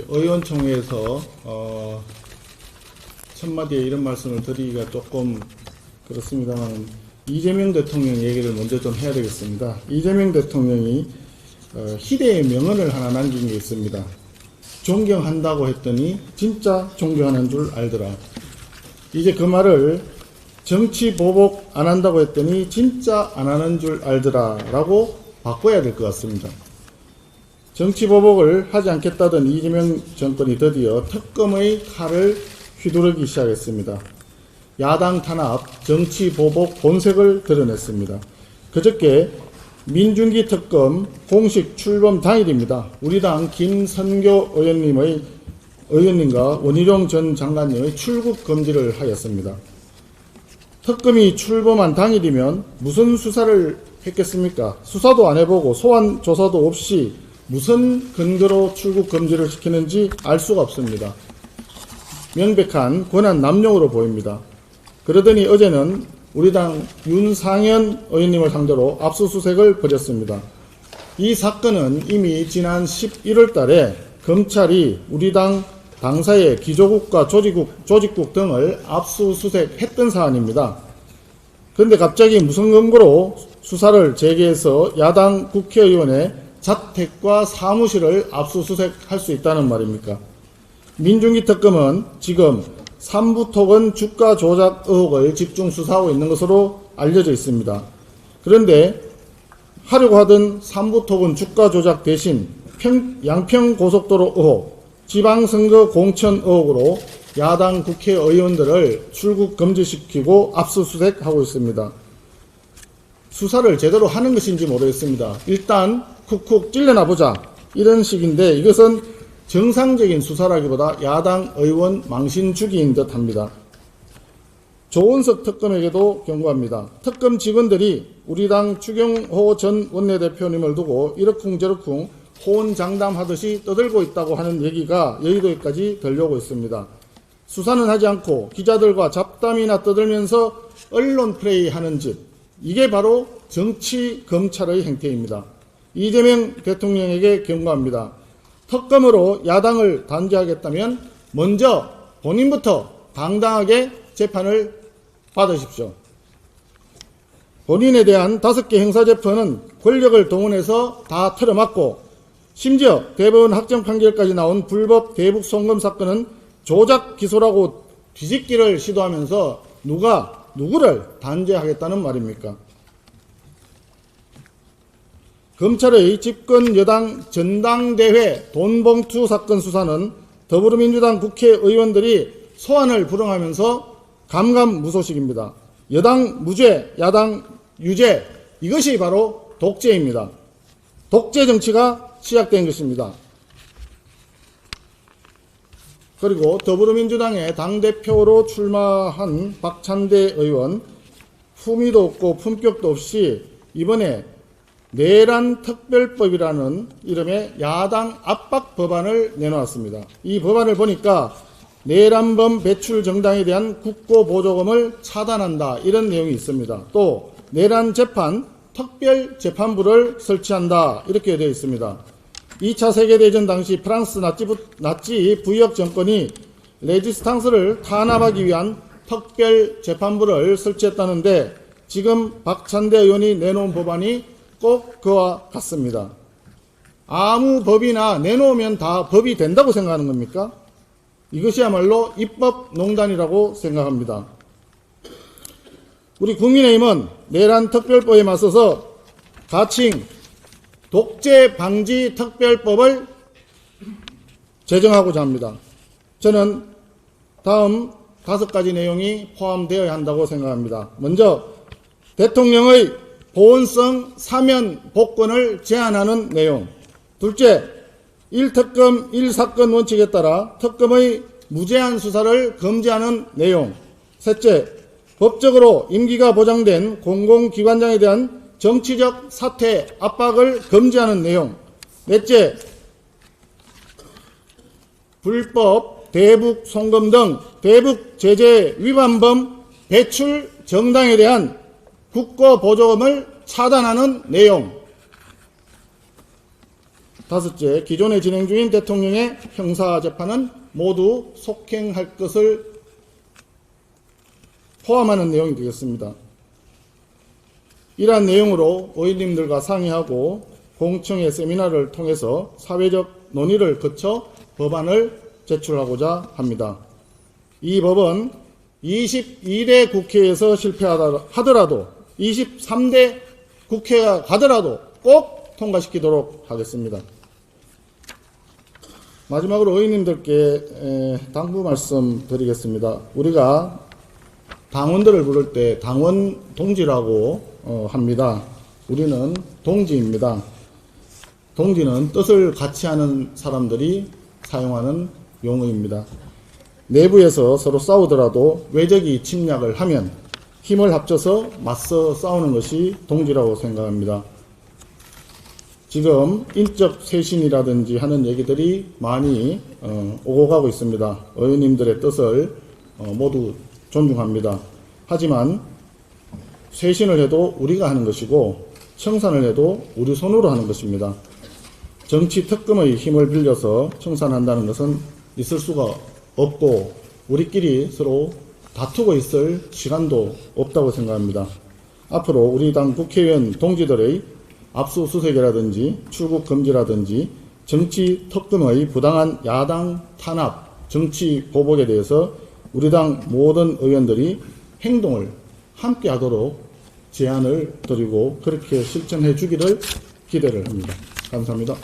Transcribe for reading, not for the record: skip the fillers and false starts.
의원총회에서 첫마디에 이런 말씀을 드리기가 조금 그렇습니다만 이재명 대통령 얘기를 먼저 좀 해야 되겠습니다. 이재명 대통령이 희대의 명언을 하나 남긴 게 있습니다. 존경한다고 했더니 진짜 존경하는 줄 알더라. 이제 그 말을 정치 보복 안 한다고 했더니 진짜 안 하는 줄 알더라 라고 바꿔야 될 것 같습니다. 정치 보복을 하지 않겠다던 이재명 정권이 드디어 특검의 칼을 휘두르기 시작했습니다. 야당 탄압, 정치 보복 본색을 드러냈습니다. 그저께 민중기 특검 공식 출범 당일입니다. 우리 당 김선교 의원님과 원희룡 전 장관님의 출국 금지를 하였습니다. 특검이 출범한 당일이면 무슨 수사를 했겠습니까? 수사도 안 해보고 소환 조사도 없이 무슨 근거로 출국 금지를 시키는지 알 수가 없습니다. 명백한 권한 남용으로 보입니다. 그러더니 어제는 우리 당 윤상현 의원님을 상대로 압수수색을 벌였습니다. 이 사건은 이미 지난 11월 달에 검찰이 우리 당 당사의 기조국과 조직국 등을 압수수색했던 사안입니다. 그런데 갑자기 무슨 근거로 수사를 재개해서 야당 국회의원의 자택과 사무실을 압수수색할 수 있다는 말입니까? 민중기 특검은 지금 삼부토건 주가 조작 의혹을 집중 수사하고 있는 것으로 알려져 있습니다. 그런데 하려고 하던 삼부토건 주가 조작 대신 양평고속도로 의혹, 지방선거 공천 의혹으로 야당 국회의원들을 출국 금지시키고 압수수색하고 있습니다. 수사를 제대로 하는 것인지 모르겠습니다. 일단 쿡쿡 찔러나 보자 이런 식인데 이것은 정상적인 수사라기보다 야당 의원 망신 주기인 듯합니다. 조은석 특검에게도 경고합니다. 특검 직원들이 우리 당 추경호 전 원내대표님을 두고 이러쿵저러쿵 호언장담하듯이 떠들고 있다고 하는 얘기가 여의도에까지 들려오고 있습니다. 수사는 하지 않고 기자들과 잡담이나 떠들면서 언론 플레이하는 짓, 이게 바로 정치 검찰의 행태입니다. 이재명 대통령에게 경고합니다. 특검으로 야당을 단죄하겠다면 먼저 본인부터 당당하게 재판을 받으십시오. 본인에 대한 5개 형사재판은 권력을 동원해서 다 틀어막고 심지어 대법원 확정 판결까지 나온 불법 대북 송금 사건은 조작 기소라고 뒤집기를 시도하면서 누가 누구를 단죄하겠다는 말입니까? 검찰의 집권 여당 전당대회 돈봉투 사건 수사는 더불어민주당 국회의원들이 소환을 불응하면서 감감무소식입니다. 여당 무죄, 야당 유죄, 이것이 바로 독재입니다. 독재 정치가 시작된 것입니다. 그리고 더불어민주당의 당대표로 출마한 박찬대 의원, 품위도 없고 품격도 없이 이번에 내란 특별법이라는 이름의 야당 압박 법안을 내놓았습니다. 이 법안을 보니까 내란범 배출 정당에 대한 국고보조금을 차단한다 이런 내용이 있습니다. 또 내란 재판 특별재판부를 설치한다 이렇게 되어 있습니다. 2차 세계대전 당시 프랑스 나치 부역 정권이 레지스탕스를 탄압하기 위한 특별재판부를 설치했다는데 지금 박찬대 의원이 내놓은 법안이 꼭 그와 같습니다. 아무 법이나 내놓으면 다 법이 된다고 생각하는 겁니까? 이것이야말로 입법농단이라고 생각합니다. 우리 국민의힘은 내란 특별법에 맞서서 가칭 독재 방지 특별법을 제정하고자 합니다. 저는 다음 5가지 내용이 포함되어야 한다고 생각합니다. 먼저 대통령의 보온성 사면 복권을 제한하는 내용. 둘째, 1특검 1사건 원칙에 따라 특검의 무제한 수사를 금지하는 내용. 셋째, 법적으로 임기가 보장된 공공기관장에 대한 정치적 사퇴 압박을 금지하는 내용. 넷째, 불법 대북 송금 등 대북 제재 위반범 배출 정당에 대한 국고 보조금을 차단하는 내용. 다섯째, 기존에 진행 중인 대통령의 형사재판은 모두 속행할 것을 포함하는 내용이 되겠습니다. 이러한 내용으로 의원님들과 상의하고 공청회 세미나를 통해서 사회적 논의를 거쳐 법안을 제출하고자 합니다. 이 법은 22대 국회에서 실패하더라도 23대 국회가 가더라도 꼭 통과시키도록 하겠습니다. 마지막으로 의원님들께 당부 말씀 드리겠습니다. 우리가 당원들을 부를 때 당원 동지라고 합니다. 우리는 동지입니다. 동지는 뜻을 같이 하는 사람들이 사용하는 용어입니다. 내부에서 서로 싸우더라도 외적이 침략을 하면 힘을 합쳐서 맞서 싸우는 것이 동지라고 생각합니다. 지금 인적 쇄신이라든지 하는 얘기들이 많이 오고 가고 있습니다. 의원님들의 뜻을 모두 존중합니다. 하지만 쇄신을 해도 우리가 하는 것이고 청산을 해도 우리 손으로 하는 것입니다. 정치 특검의 힘을 빌려서 청산한다는 것은 있을 수가 없고 우리끼리 서로 다투고 있을 시간도 없다고 생각합니다. 앞으로 우리 당 국회의원 동지들의 압수수색이라든지 출국 금지라든지 정치 특검의 부당한 야당 탄압, 정치 보복에 대해서 우리 당 모든 의원들이 행동을 함께 하도록 제안을 드리고 그렇게 실천해 주기를 기대를 합니다. 감사합니다.